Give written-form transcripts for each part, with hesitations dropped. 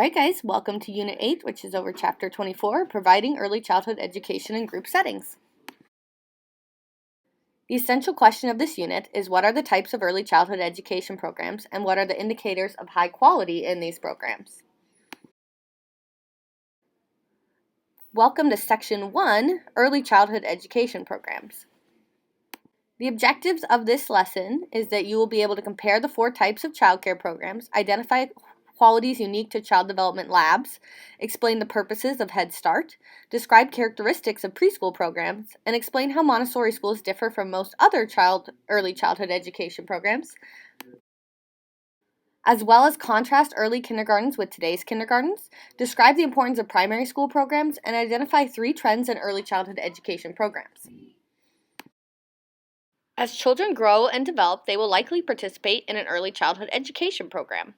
Alright guys, welcome to Unit 8, which is over Chapter 24, Providing Early Childhood Education in Group Settings. The essential question of this unit is what are the types of early childhood education programs and what are the indicators of high quality in these programs? Welcome to Section 1, Early Childhood Education Programs. The objectives of this lesson is that you will be able to compare the 4 types of childcare programs, identify qualities unique to child development labs, explain the purposes of Head Start, describe characteristics of preschool programs, and explain how Montessori schools differ from most other early childhood education programs, as well as contrast early kindergartens with today's kindergartens, describe the importance of primary school programs, and identify 3 trends in early childhood education programs. As children grow and develop, they will likely participate in an early childhood education program.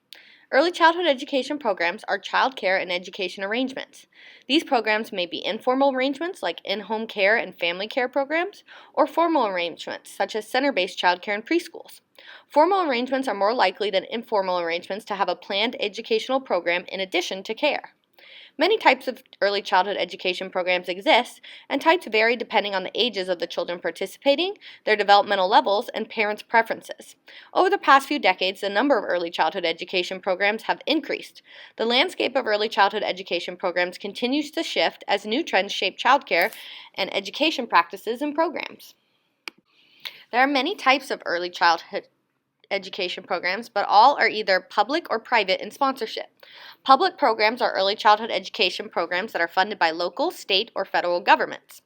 Early childhood education programs are child care and education arrangements. These programs may be informal arrangements like in-home care and family care programs, or formal arrangements such as center-based child care and preschools. Formal arrangements are more likely than informal arrangements to have a planned educational program in addition to care. Many types of early childhood education programs exist, and types vary depending on the ages of the children participating, their developmental levels, and parents' preferences. Over the past few decades, the number of early childhood education programs have increased. The landscape of early childhood education programs continues to shift as new trends shape childcare and education practices and programs. There are many types of early childhood education programs, but all are either public or private in sponsorship. Public programs are early childhood education programs that are funded by local, state, or federal governments.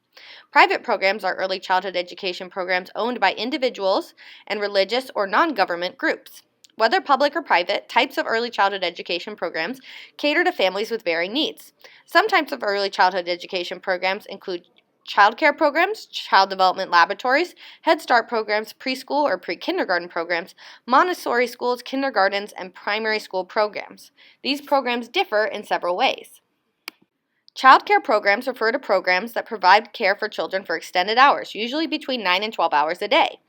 Private programs are early childhood education programs owned by individuals and religious or non-government groups. Whether public or private, types of early childhood education programs cater to families with varying needs. Some types of early childhood education programs include child care programs, child development laboratories, Head Start programs, preschool or pre-kindergarten programs, Montessori schools, kindergartens, and primary school programs. These programs differ in several ways. Child care programs refer to programs that provide care for children for extended hours, usually between 9 and 12 hours a day.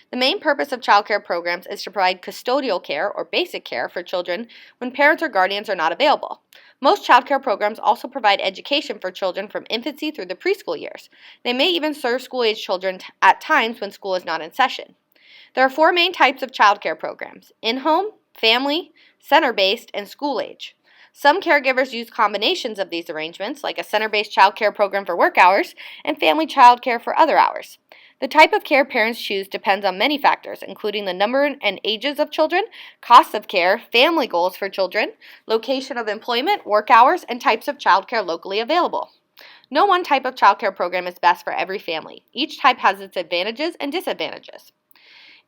The main purpose of child care programs is to provide custodial care or basic care for children when parents or guardians are not available. Most child care programs also provide education for children from infancy through the preschool years. They may even serve school-age children at times when school is not in session. There are 4 main types of child care programs: in-home, family, center-based, and school-age. Some caregivers use combinations of these arrangements, like a center-based child care program for work hours and family child care for other hours. The type of care parents choose depends on many factors, including the number and ages of children, costs of care, family goals for children, location of employment, work hours, and types of child care locally available. No one type of child care program is best for every family. Each type has its advantages and disadvantages.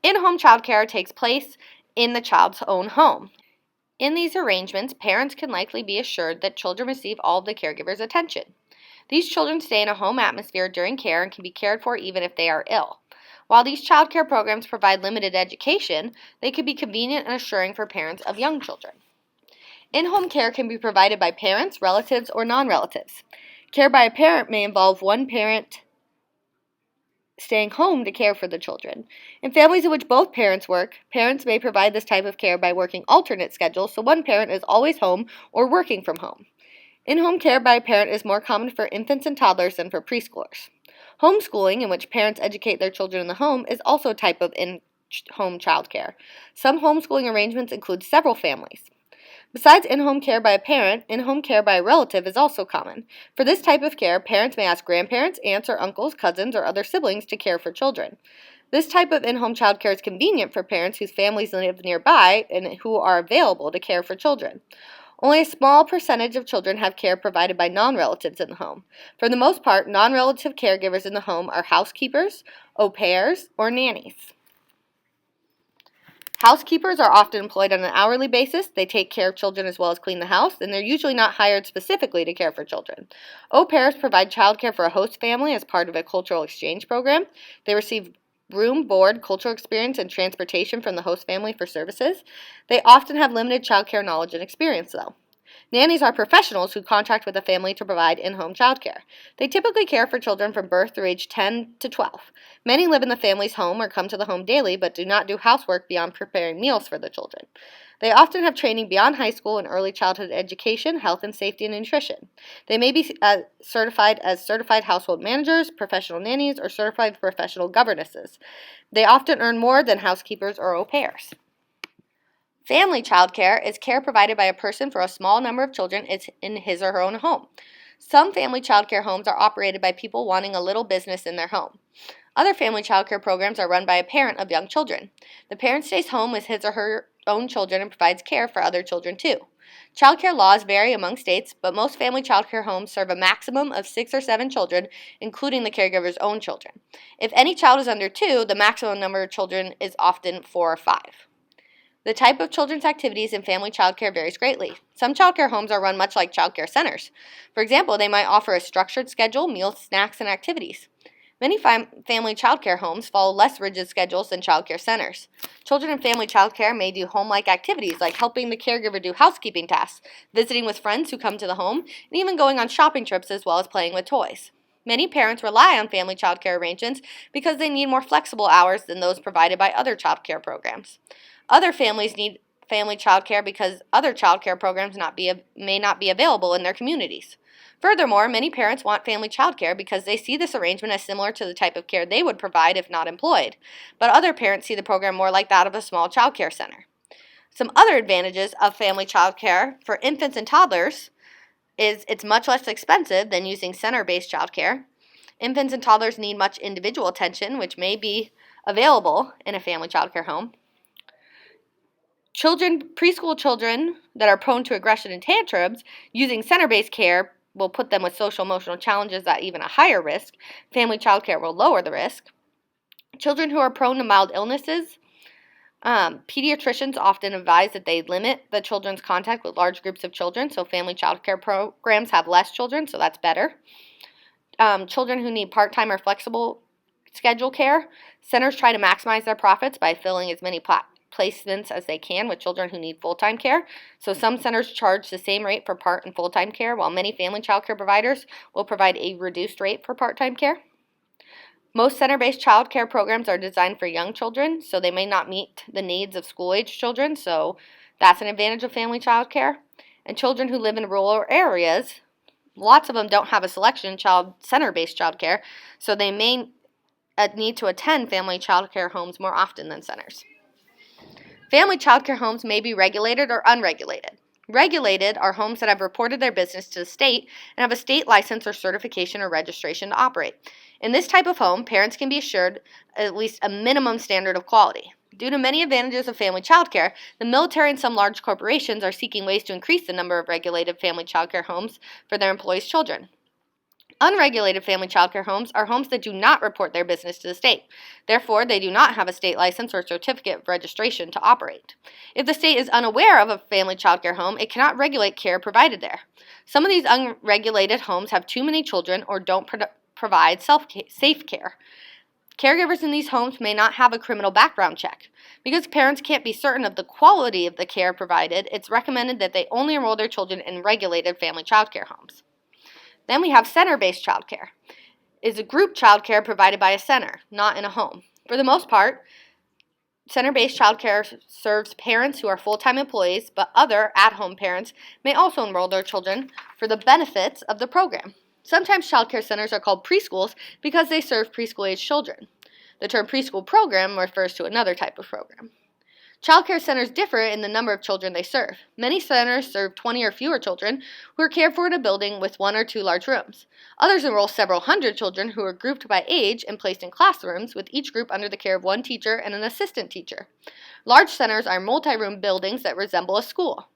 In-home child care takes place in the child's own home. In these arrangements, parents can likely be assured that children receive all of the caregiver's attention. These children stay in a home atmosphere during care and can be cared for even if they are ill. While these child care programs provide limited education, they can be convenient and assuring for parents of young children. In-home care can be provided by parents, relatives, or non-relatives. Care by a parent may involve one parent staying home to care for the children. In families in which both parents work, parents may provide this type of care by working alternate schedules, so one parent is always home or working from home. In-home care by a parent is more common for infants and toddlers than for preschoolers. Homeschooling, in which parents educate their children in the home, is also a type of in-home childcare. Some homeschooling arrangements include several families. Besides in-home care by a parent, in-home care by a relative is also common. For this type of care, parents may ask grandparents, aunts or uncles, cousins, or other siblings to care for children. This type of in-home child care is convenient for parents whose families live nearby and who are available to care for children. Only a small percentage of children have care provided by non-relatives in the home. For the most part, non-relative caregivers in the home are housekeepers, au pairs, or nannies. Housekeepers are often employed on an hourly basis. They take care of children as well as clean the house, and they're usually not hired specifically to care for children. Au pairs provide childcare for a host family as part of a cultural exchange program. They receive room, board, cultural experience, and transportation from the host family for services. They often have limited childcare knowledge and experience, though. Nannies are professionals who contract with a family to provide in-home childcare. They typically care for children from birth through age 10 to 12. Many live in the family's home or come to the home daily but do not do housework beyond preparing meals for the children. They often have training beyond high school in early childhood education, health and safety, and nutrition. They may be certified as certified household managers, professional nannies, or certified professional governesses. They often earn more than housekeepers or au pairs. Family child care is care provided by a person for a small number of children in his or her own home. Some family child care homes are operated by people wanting a little business in their home. Other family child care programs are run by a parent of young children. The parent stays home with his or her own children and provides care for other children too. Child care laws vary among states, but most family child care homes serve a maximum of 6 or 7 children, including the caregiver's own children. If any child is under 2, the maximum number of children is often 4 or 5. The type of children's activities in family child care varies greatly. Some child care homes are run much like child care centers. For example, they might offer a structured schedule, meals, snacks, and activities. Many family child care homes follow less rigid schedules than child care centers. Children in family child care may do home-like activities like helping the caregiver do housekeeping tasks, visiting with friends who come to the home, and even going on shopping trips as well as playing with toys. Many parents rely on family child care arrangements because they need more flexible hours than those provided by other child care programs. Other families need family child care because other child care programs may not be available in their communities. Furthermore, many parents want family child care because they see this arrangement as similar to the type of care they would provide if not employed, but other parents see the program more like that of a small child care center. Some other advantages of family child care for infants and toddlers is it's much less expensive than using center-based child care. Infants and toddlers need much individual attention, which may be available in a family child care home. Preschool children that are prone to aggression and tantrums, using center-based care will put them with social-emotional challenges at even a higher risk. Family child care will lower the risk. Children who are prone to mild illnesses, pediatricians often advise that they limit the children's contact with large groups of children, so family child care programs have less children, so that's better. Children who need part-time or flexible schedule care, centers try to maximize their profits by filling as many placements as they can with children who need full-time care. So some centers charge the same rate for part and full-time care, while many family child care providers will provide a reduced rate for part-time care. Most center-based child care programs are designed for young children, so they may not meet the needs of school-age children, so that's an advantage of family child care. And children who live in rural areas, lots of them don't have a selection in center-based child care, so they may need to attend family child care homes more often than centers. Family child care homes may be regulated or unregulated. Regulated are homes that have reported their business to the state and have a state license or certification or registration to operate. In this type of home, parents can be assured at least a minimum standard of quality. Due to many advantages of family child care, the military and some large corporations are seeking ways to increase the number of regulated family child care homes for their employees' children. Unregulated family child care homes are homes that do not report their business to the state. Therefore, they do not have a state license or certificate of registration to operate. If the state is unaware of a family child care home, it cannot regulate care provided there. Some of these unregulated homes have too many children or don't provide safe care. Caregivers in these homes may not have a criminal background check. Because parents can't be certain of the quality of the care provided, it's recommended that they only enroll their children in regulated family child care homes. Then we have center-based child care. It's a group child care provided by a center, not in a home. For the most part, center-based child care serves parents who are full-time employees, but other at-home parents may also enroll their children for the benefits of the program. Sometimes child care centers are called preschools because they serve preschool-age children. The term preschool program refers to another type of program. Child care centers differ in the number of children they serve. Many centers serve 20 or fewer children who are cared for in a building with 1 or 2 large rooms. Others enroll several hundred children who are grouped by age and placed in classrooms, with each group under the care of one teacher and an assistant teacher. Large centers are multi-room buildings that resemble a school.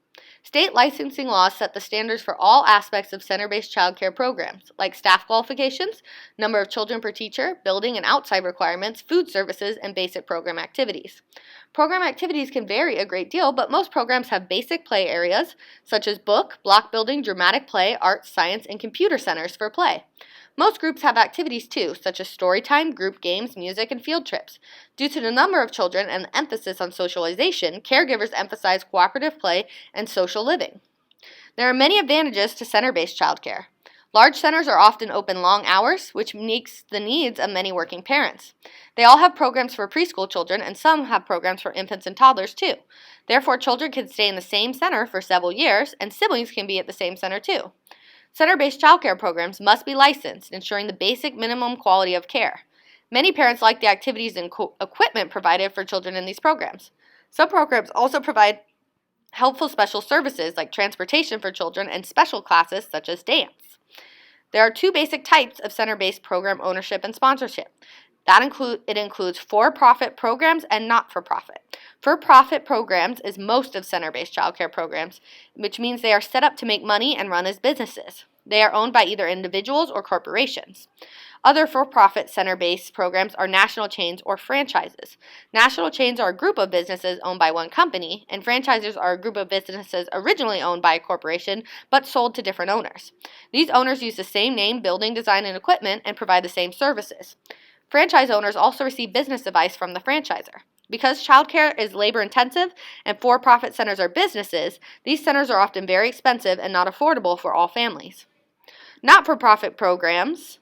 State licensing laws set the standards for all aspects of center-based child care programs, like staff qualifications, number of children per teacher, building and outside requirements, food services, and basic program activities. Program activities can vary a great deal, but most programs have basic play areas, such as book, block building, dramatic play, arts, science, and computer centers for play. Most groups have activities too, such as story time, group games, music, and field trips. Due to the number of children and the emphasis on socialization, caregivers emphasize cooperative play and social living. There are many advantages to center-based childcare. Large centers are often open long hours, which meets the needs of many working parents. They all have programs for preschool children, and some have programs for infants and toddlers too. Therefore, children can stay in the same center for several years, and siblings can be at the same center too. Center-based childcare programs must be licensed, ensuring the basic minimum quality of care. Many parents like the activities and equipment provided for children in these programs. Some programs also provide helpful special services like transportation for children and special classes such as dance. There are two basic types of center-based program ownership and sponsorship. It includes for-profit programs and not-for-profit. For-profit programs is most of center-based childcare programs, which means they are set up to make money and run as businesses. They are owned by either individuals or corporations. Other for-profit center-based programs are national chains or franchises. National chains are a group of businesses owned by one company, and franchises are a group of businesses originally owned by a corporation but sold to different owners. These owners use the same name, building, design, and equipment and provide the same services. Franchise owners also receive business advice from the franchisor. Because childcare is labor-intensive and for-profit centers are businesses, these centers are often very expensive and not affordable for all families. Not-for-profit programs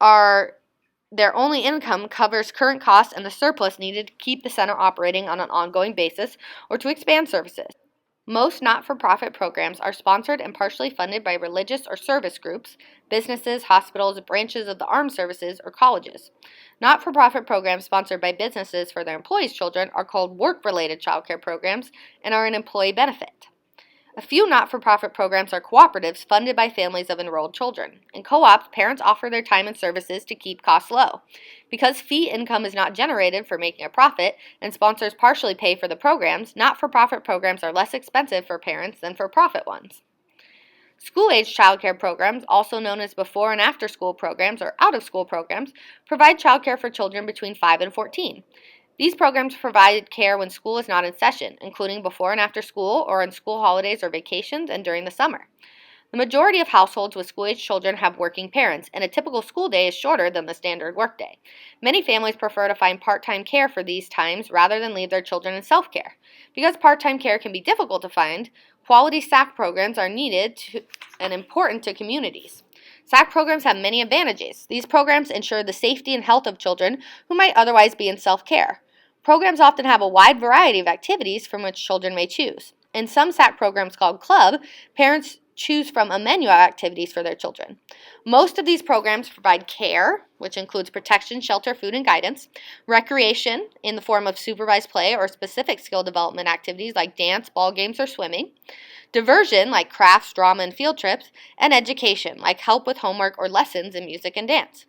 their only income covers current costs and the surplus needed to keep the center operating on an ongoing basis or to expand services. Most not-for-profit programs are sponsored and partially funded by religious or service groups, businesses, hospitals, branches of the armed services, or colleges. Not-for-profit programs sponsored by businesses for their employees' children are called work-related childcare programs and are an employee benefit. A few not-for-profit programs are cooperatives funded by families of enrolled children. In co-ops, parents offer their time and services to keep costs low. Because fee income is not generated for making a profit, and sponsors partially pay for the programs, not-for-profit programs are less expensive for parents than for-profit ones. School-age childcare programs, also known as before and after-school programs or out-of-school programs, provide childcare for children between 5 and 14. These programs provide care when school is not in session, including before and after school or on school holidays or vacations and during the summer. The majority of households with school-age children have working parents, and a typical school day is shorter than the standard workday. Many families prefer to find part-time care for these times rather than leave their children in self-care. Because part-time care can be difficult to find, quality SAC programs are needed and important to communities. SAC programs have many advantages. These programs ensure the safety and health of children who might otherwise be in self-care. Programs often have a wide variety of activities from which children may choose. In some SAC programs called Club, parents choose from a menu of activities for their children. Most of these programs provide care, which includes protection, shelter, food, and guidance, recreation in the form of supervised play or specific skill development activities like dance, ball games, or swimming, diversion like crafts, drama, and field trips, and education like help with homework or lessons in music and dance.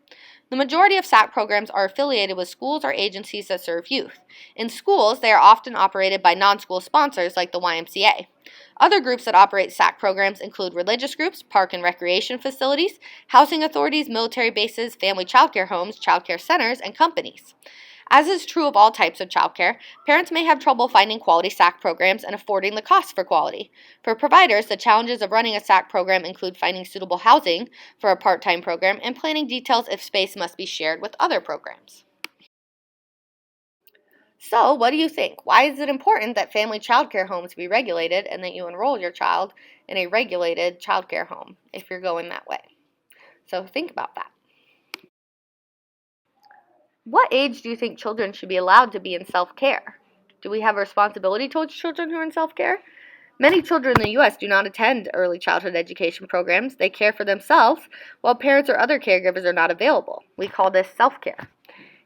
The majority of SAC programs are affiliated with schools or agencies that serve youth. In schools, they are often operated by non-school sponsors like the YMCA. Other groups that operate SAC programs include religious groups, park and recreation facilities, housing authorities, military bases, family childcare homes, childcare centers, and companies. As is true of all types of childcare, parents may have trouble finding quality SAC programs and affording the cost for quality. For providers, the challenges of running a SAC program include finding suitable housing for a part-time program and planning details if space must be shared with other programs. So, what do you think? Why is it important that family childcare homes be regulated and that you enroll your child in a regulated childcare home if you're going that way? So, think about that. What age do you think children should be allowed to be in self-care? Do we have a responsibility towards children who are in self-care? Many children in the U.S. do not attend early childhood education programs. They care for themselves while parents or other caregivers are not available. We call this self-care.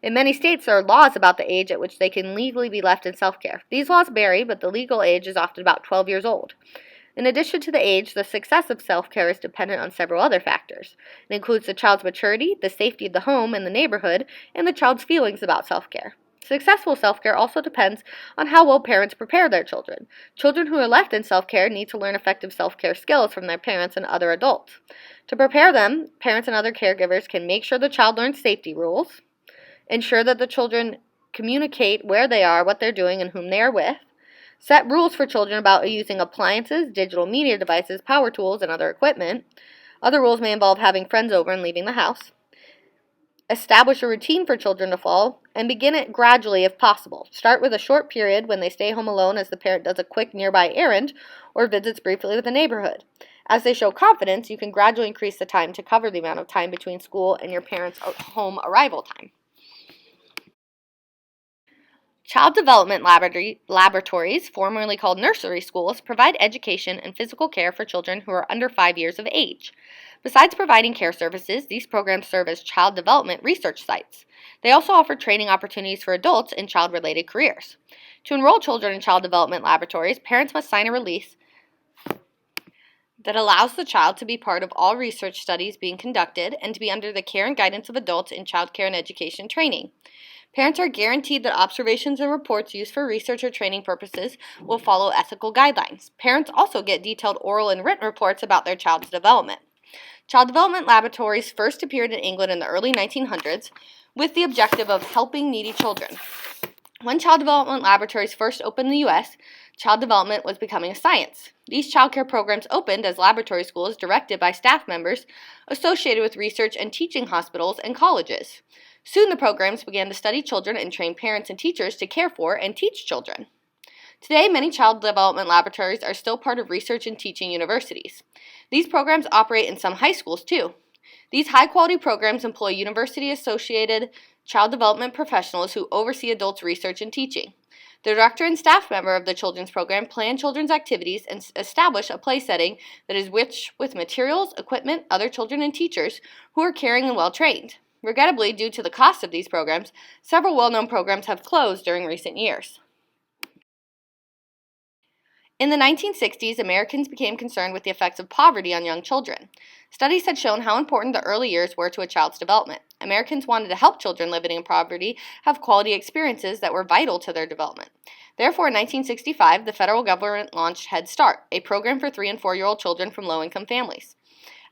In many states, there are laws about the age at which they can legally be left in self-care. These laws vary, but the legal age is often about 12 years old. In addition to the age, the success of self-care is dependent on several other factors. It includes the child's maturity, the safety of the home and the neighborhood, and the child's feelings about self-care. Successful self-care also depends on how well parents prepare their children. Children who are left in self-care need to learn effective self-care skills from their parents and other adults. To prepare them, parents and other caregivers can make sure the child learns safety rules, ensure that the children communicate where they are, what they're doing, and whom they are with, set rules for children about using appliances, digital media devices, power tools, and other equipment. Other rules may involve having friends over and leaving the house. Establish a routine for children to follow, and begin it gradually if possible. Start with a short period when they stay home alone as the parent does a quick nearby errand or visits briefly with the neighborhood. As they show confidence, you can gradually increase the time to cover the amount of time between school and your parents' home arrival time. Child development laboratories, formerly called nursery schools, provide education and physical care for children who are under 5 years of age. Besides providing care services, these programs serve as child development research sites. They also offer training opportunities for adults in child-related careers. To enroll children in child development laboratories, parents must sign a release that allows the child to be part of all research studies being conducted and to be under the care and guidance of adults in child care and education training. Parents are guaranteed that observations and reports used for research or training purposes will follow ethical guidelines. Parents also get detailed oral and written reports about their child's development. Child development laboratories first appeared in England in the early 1900s with the objective of helping needy children. When child development laboratories first opened in the U.S., child development was becoming a science. These child care programs opened as laboratory schools directed by staff members associated with research and teaching hospitals and colleges. Soon the programs began to study children and train parents and teachers to care for and teach children. Today, many child development laboratories are still part of research and teaching universities. These programs operate in some high schools too. These high-quality programs employ university-associated child development professionals who oversee adults' research and teaching. The director and staff member of the children's program plan children's activities and establish a play setting that is rich with materials, equipment, other children, and teachers who are caring and well-trained. Regrettably, due to the cost of these programs, several well-known programs have closed during recent years. In the 1960s, Americans became concerned with the effects of poverty on young children. Studies had shown how important the early years were to a child's development. Americans wanted to help children living in poverty have quality experiences that were vital to their development. Therefore, in 1965, the federal government launched Head Start, a program for 3- and 4-year-old children from low-income families.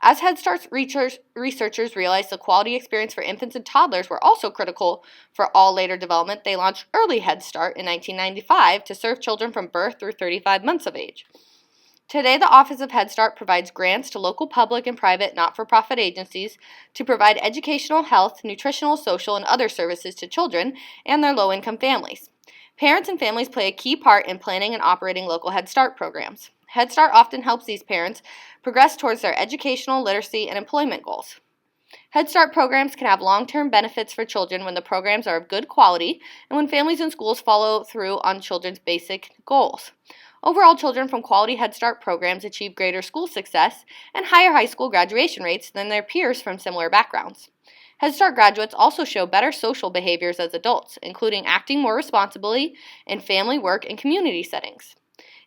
As Head Start researchers realized the quality experience for infants and toddlers were also critical for all later development, they launched Early Head Start in 1995 to serve children from birth through 35 months of age. Today, the Office of Head Start provides grants to local public and private not-for-profit agencies to provide educational, health, nutritional, social, and other services to children and their low-income families. Parents and families play a key part in planning and operating local Head Start programs. Head Start often helps these parents progress towards their educational, literacy, and employment goals. Head Start programs can have long-term benefits for children when the programs are of good quality and when families and schools follow through on children's basic goals. Overall, children from quality Head Start programs achieve greater school success and higher high school graduation rates than their peers from similar backgrounds. Head Start graduates also show better social behaviors as adults, including acting more responsibly in family, work, and community settings.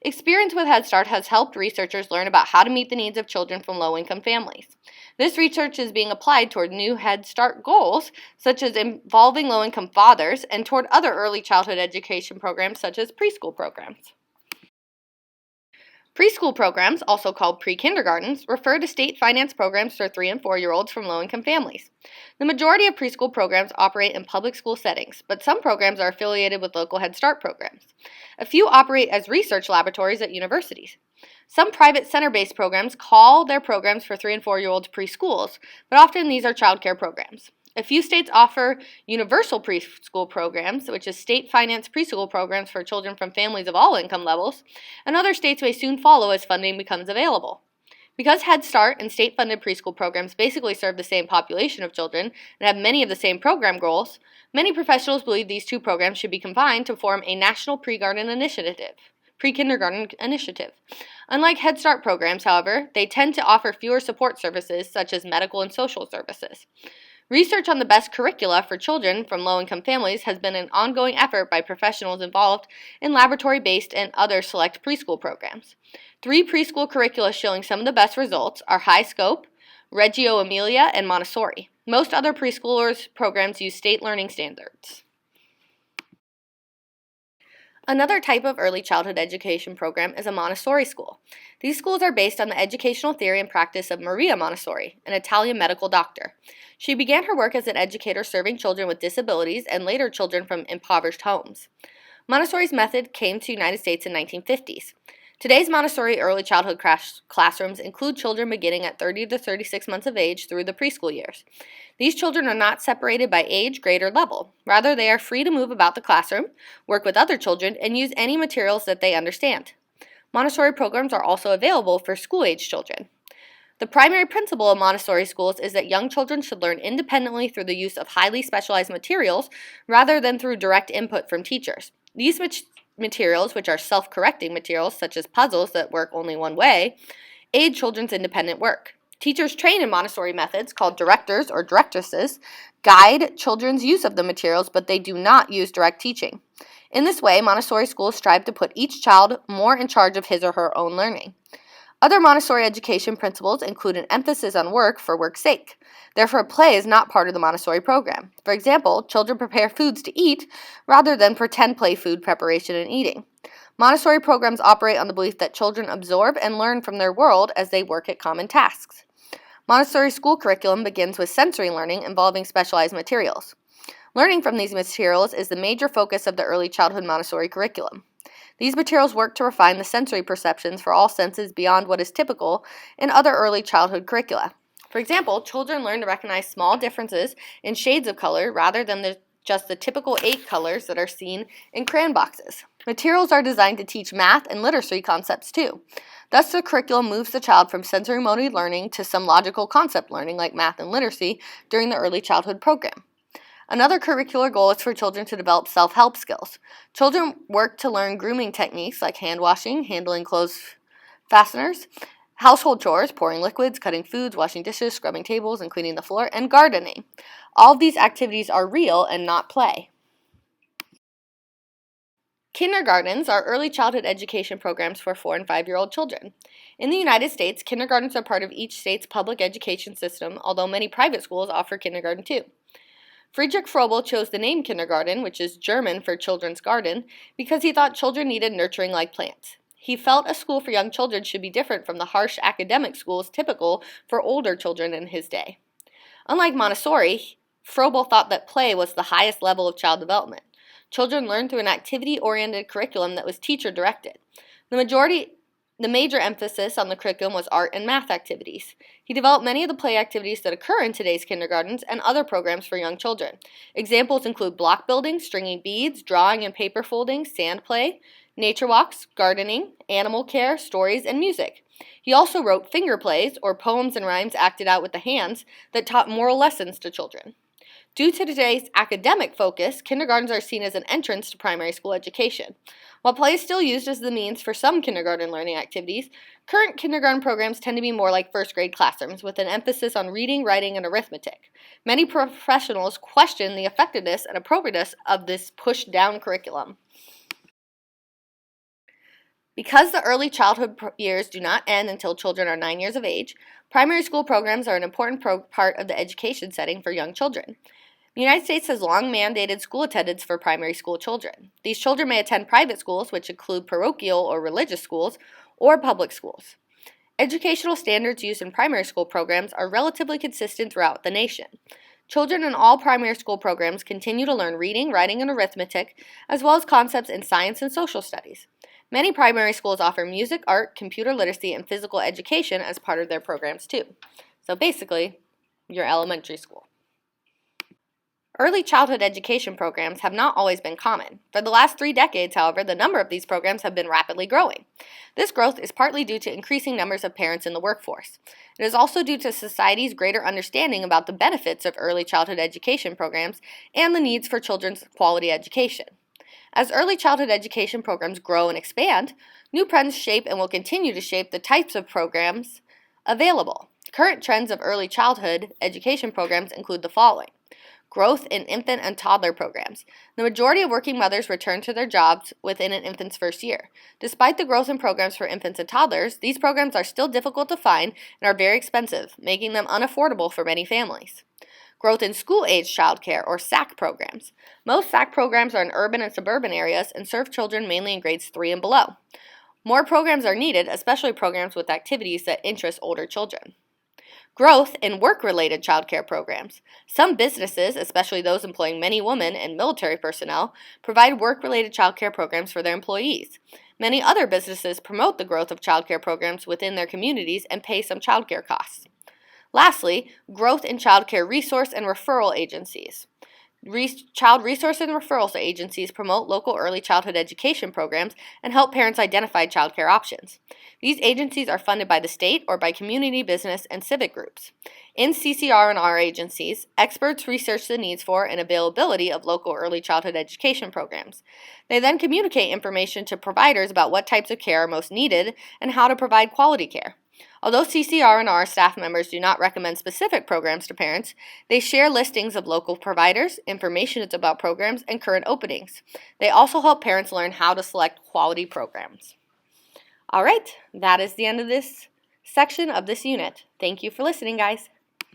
Experience with Head Start has helped researchers learn about how to meet the needs of children from low-income families. This research is being applied toward new Head Start goals, such as involving low-income fathers, and toward other early childhood education programs, such as preschool programs. Preschool programs, also called pre-kindergartens, refer to state-financed programs for 3- and 4-year-olds from low-income families. The majority of preschool programs operate in public school settings, but some programs are affiliated with local Head Start programs. A few operate as research laboratories at universities. Some private center-based programs call their programs for 3- and 4-year-olds preschools, but often these are child care programs. A few states offer universal preschool programs, which is state-financed preschool programs for children from families of all income levels, and other states may soon follow as funding becomes available. Because Head Start and state-funded preschool programs basically serve the same population of children and have many of the same program goals, many professionals believe these two programs should be combined to form a national pre-kindergarten initiative. Unlike Head Start programs, however, they tend to offer fewer support services such as medical and social services. Research on the best curricula for children from low-income families has been an ongoing effort by professionals involved in laboratory-based and other select preschool programs. 3 preschool curricula showing some of the best results are High Scope, Reggio Emilia, and Montessori. Most other preschoolers' programs use state learning standards. Another type of early childhood education program is a Montessori school. These schools are based on the educational theory and practice of Maria Montessori, an Italian medical doctor. She began her work as an educator serving children with disabilities and later children from impoverished homes. Montessori's method came to the United States in the 1950s. Today's Montessori early childhood classrooms include children beginning at 30 to 36 months of age through the preschool years. These children are not separated by age, grade, or level. Rather, they are free to move about the classroom, work with other children, and use any materials that they understand. Montessori programs are also available for school-age children. The primary principle of Montessori schools is that young children should learn independently through the use of highly specialized materials rather than through direct input from teachers. These materials, which are self-correcting materials such as puzzles that work only one way, aid children's independent work. Teachers trained in Montessori methods, called directors or directresses, guide children's use of the materials, but they do not use direct teaching. In this way, Montessori schools strive to put each child more in charge of his or her own learning. Other Montessori education principles include an emphasis on work for work's sake. Therefore, play is not part of the Montessori program. For example, children prepare foods to eat rather than pretend play food preparation and eating. Montessori programs operate on the belief that children absorb and learn from their world as they work at common tasks. Montessori school curriculum begins with sensory learning involving specialized materials. Learning from these materials is the major focus of the early childhood Montessori curriculum. These materials work to refine the sensory perceptions for all senses beyond what is typical in other early childhood curricula. For example, children learn to recognize small differences in shades of color rather than just the typical 8 colors that are seen in crayon boxes. Materials are designed to teach math and literacy concepts too. Thus, the curriculum moves the child from sensory motor learning to some logical concept learning like math and literacy during the early childhood program. Another curricular goal is for children to develop self-help skills. Children work to learn grooming techniques like hand washing, handling clothes fasteners, household chores, pouring liquids, cutting foods, washing dishes, scrubbing tables, and cleaning the floor, and gardening. All of these activities are real and not play. Kindergartens are early childhood education programs for 4 and 5-year-old children. In the United States, kindergartens are part of each state's public education system, although many private schools offer kindergarten too. Friedrich Froebel chose the name kindergarten, which is German for children's garden, because he thought children needed nurturing like plants. He felt a school for young children should be different from the harsh academic schools typical for older children in his day. Unlike Montessori, Froebel thought that play was the highest level of child development. Children learned through an activity-oriented curriculum that was teacher-directed. The major emphasis on the curriculum was art and math activities. He developed many of the play activities that occur in today's kindergartens and other programs for young children. Examples include block building, stringing beads, drawing and paper folding, sand play, nature walks, gardening, animal care, stories, and music. He also wrote finger plays, or poems and rhymes acted out with the hands, that taught moral lessons to children. Due to today's academic focus, kindergartens are seen as an entrance to primary school education. While play is still used as the means for some kindergarten learning activities, current kindergarten programs tend to be more like first-grade classrooms with an emphasis on reading, writing, and arithmetic. Many professionals question the effectiveness and appropriateness of this pushed-down curriculum. Because the early childhood years do not end until children are 9 years of age, primary school programs are an important part of the education setting for young children. The United States has long mandated school attendance for primary school children. These children may attend private schools, which include parochial or religious schools, or public schools. Educational standards used in primary school programs are relatively consistent throughout the nation. Children in all primary school programs continue to learn reading, writing, and arithmetic, as well as concepts in science and social studies. Many primary schools offer music, art, computer literacy, and physical education as part of their programs too. So basically, your elementary school. Early childhood education programs have not always been common. For the last 3 decades, however, the number of these programs have been rapidly growing. This growth is partly due to increasing numbers of parents in the workforce. It is also due to society's greater understanding about the benefits of early childhood education programs and the needs for children's quality education. As early childhood education programs grow and expand, new trends shape and will continue to shape the types of programs available. Current trends of early childhood education programs include the following. Growth in infant and toddler programs. The majority of working mothers return to their jobs within an infant's first year. Despite the growth in programs for infants and toddlers, these programs are still difficult to find and are very expensive, making them unaffordable for many families. Growth in school-age childcare, or SAC programs. Most SAC programs are in urban and suburban areas and serve children mainly in grades 3 and below. More programs are needed, especially programs with activities that interest older children. Growth in work-related childcare programs. Some businesses, especially those employing many women and military personnel, provide work-related childcare programs for their employees. Many other businesses promote the growth of childcare programs within their communities and pay some childcare costs. Lastly, growth in childcare resource and referral agencies. Child resource and referral agencies promote local early childhood education programs and help parents identify child care options. These agencies are funded by the state or by community, business, and civic groups. In CCR&R agencies, experts research the needs for and availability of local early childhood education programs. They then communicate information to providers about what types of care are most needed and how to provide quality care. Although CCR&R staff members do not recommend specific programs to parents, they share listings of local providers, information about programs, and current openings. They also help parents learn how to select quality programs. All right, that is the end of this section of this unit. Thank you for listening, guys.